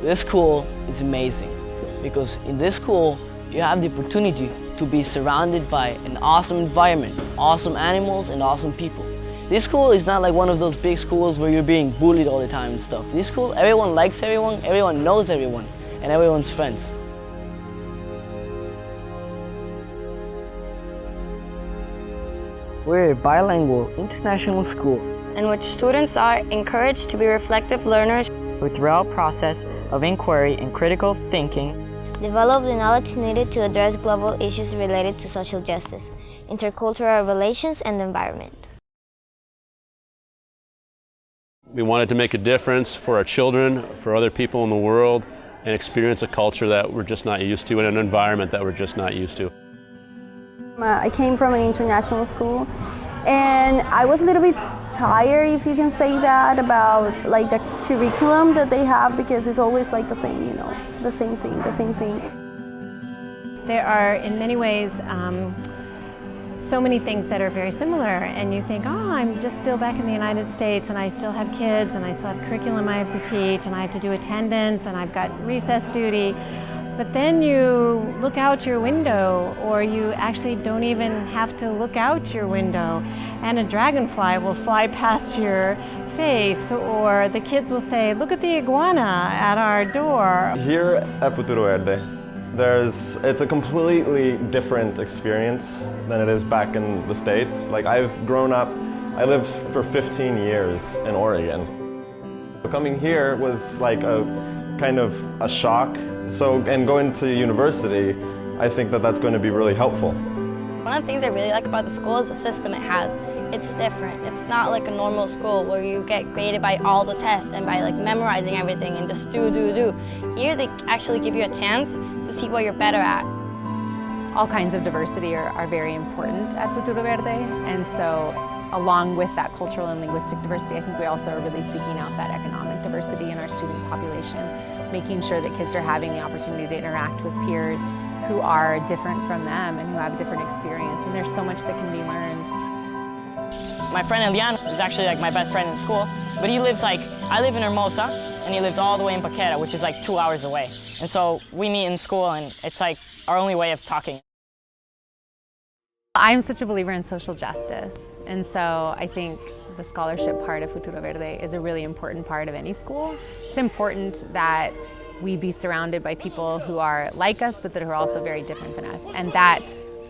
This school is amazing because in this school you have the opportunity to be surrounded by an awesome environment, awesome animals and awesome people. This school is not like one of those big schools where you're being bullied all the time and stuff. This school, everyone likes everyone knows everyone, and everyone's friends. We're a bilingual international school in which students are encouraged to be reflective learners with a thorough process of inquiry and critical thinking, develop the knowledge needed to address global issues related to social justice, intercultural relations, and the environment. We wanted to make a difference for our children, for other people in the world, and experience a culture that we're just not used to and an environment that we're just not used to. I came from an international school, and I was a little bit tired, if you can say that, about like the curriculum that they have, because it's always like the same, the same thing. There are, in many ways, so many things that are very similar, and you think, oh, I'm just still back in the United States and I still have kids and I still have curriculum I have to teach and I have to do attendance and I've got recess duty. But then you look out your window, or you actually don't even have to look out your window, and a dragonfly will fly past your face, or the kids will say, look at the iguana at our door. Here at Futuro Verde, it's a completely different experience than it is back in the States. Like, I lived for 15 years in Oregon. Coming here was like a kind of a shock. And going to university, I think that that's going to be really helpful. One of the things I really like about the school is the system it has. It's different. It's not like a normal school where you get graded by all the tests and by like memorizing everything and just do. Here they actually give you a chance to see what you're better at. All kinds of diversity are very important at Futuro Verde, and so along with that cultural and linguistic diversity, I think we also are really seeking out that economic diversity in our student population, making sure that kids are having the opportunity to interact with peers who are different from them and who have a different experience, and there's so much that can be learned. My friend Elian is actually like my best friend in school, but he lives I live in Hermosa, and he lives all the way in Paqueta, which is like 2 hours away. And so we meet in school, and it's like our only way of talking. I'm such a believer in social justice, and so I think the scholarship part of Futuro Verde is a really important part of any school. It's important that we be surrounded by people who are like us, but that are also very different than us. And that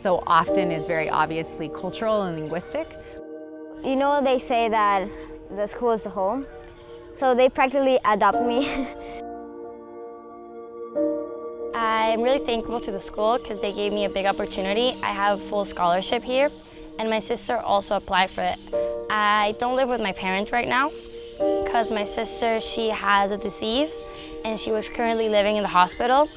so often is very obviously cultural and linguistic. They say that the school is the home, so they practically adopt me. I'm really thankful to the school because they gave me a big opportunity. I have full scholarship here, and my sister also applied for it. I don't live with my parents right now because my sister, she has a disease and she was currently living in the hospital.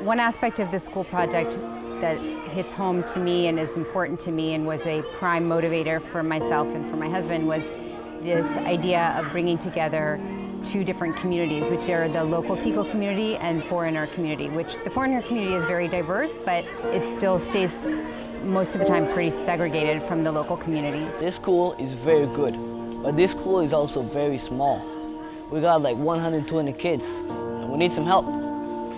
One aspect of the school project that hits home to me and is important to me and was a prime motivator for myself and for my husband was this idea of bringing together two different communities, which are the local Tico community and foreigner community, which the foreigner community is very diverse, but it still stays most of the time pretty segregated from the local community. This school is very good, but this school is also very small. We got like 120 kids, and we need some help.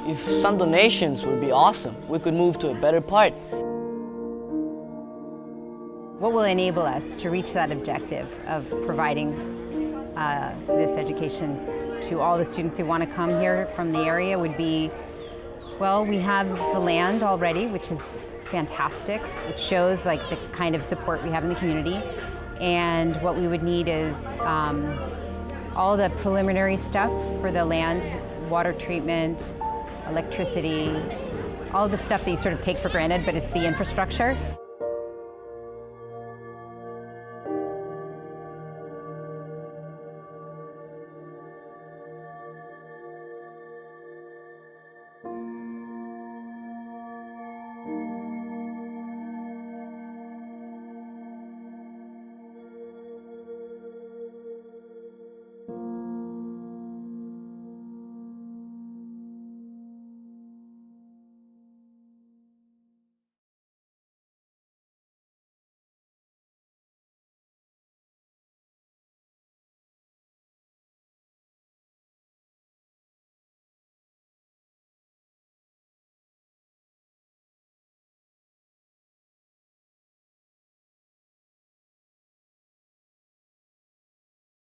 If some donations would be awesome, we could move to a better part. What will enable us to reach that objective of providing this education to all the students who want to come here from the area would be, well, we have the land already, which is fantastic. It shows like the kind of support we have in the community. And what we would need is all the preliminary stuff for the land, water treatment, electricity, all the stuff that you sort of take for granted, but it's the infrastructure.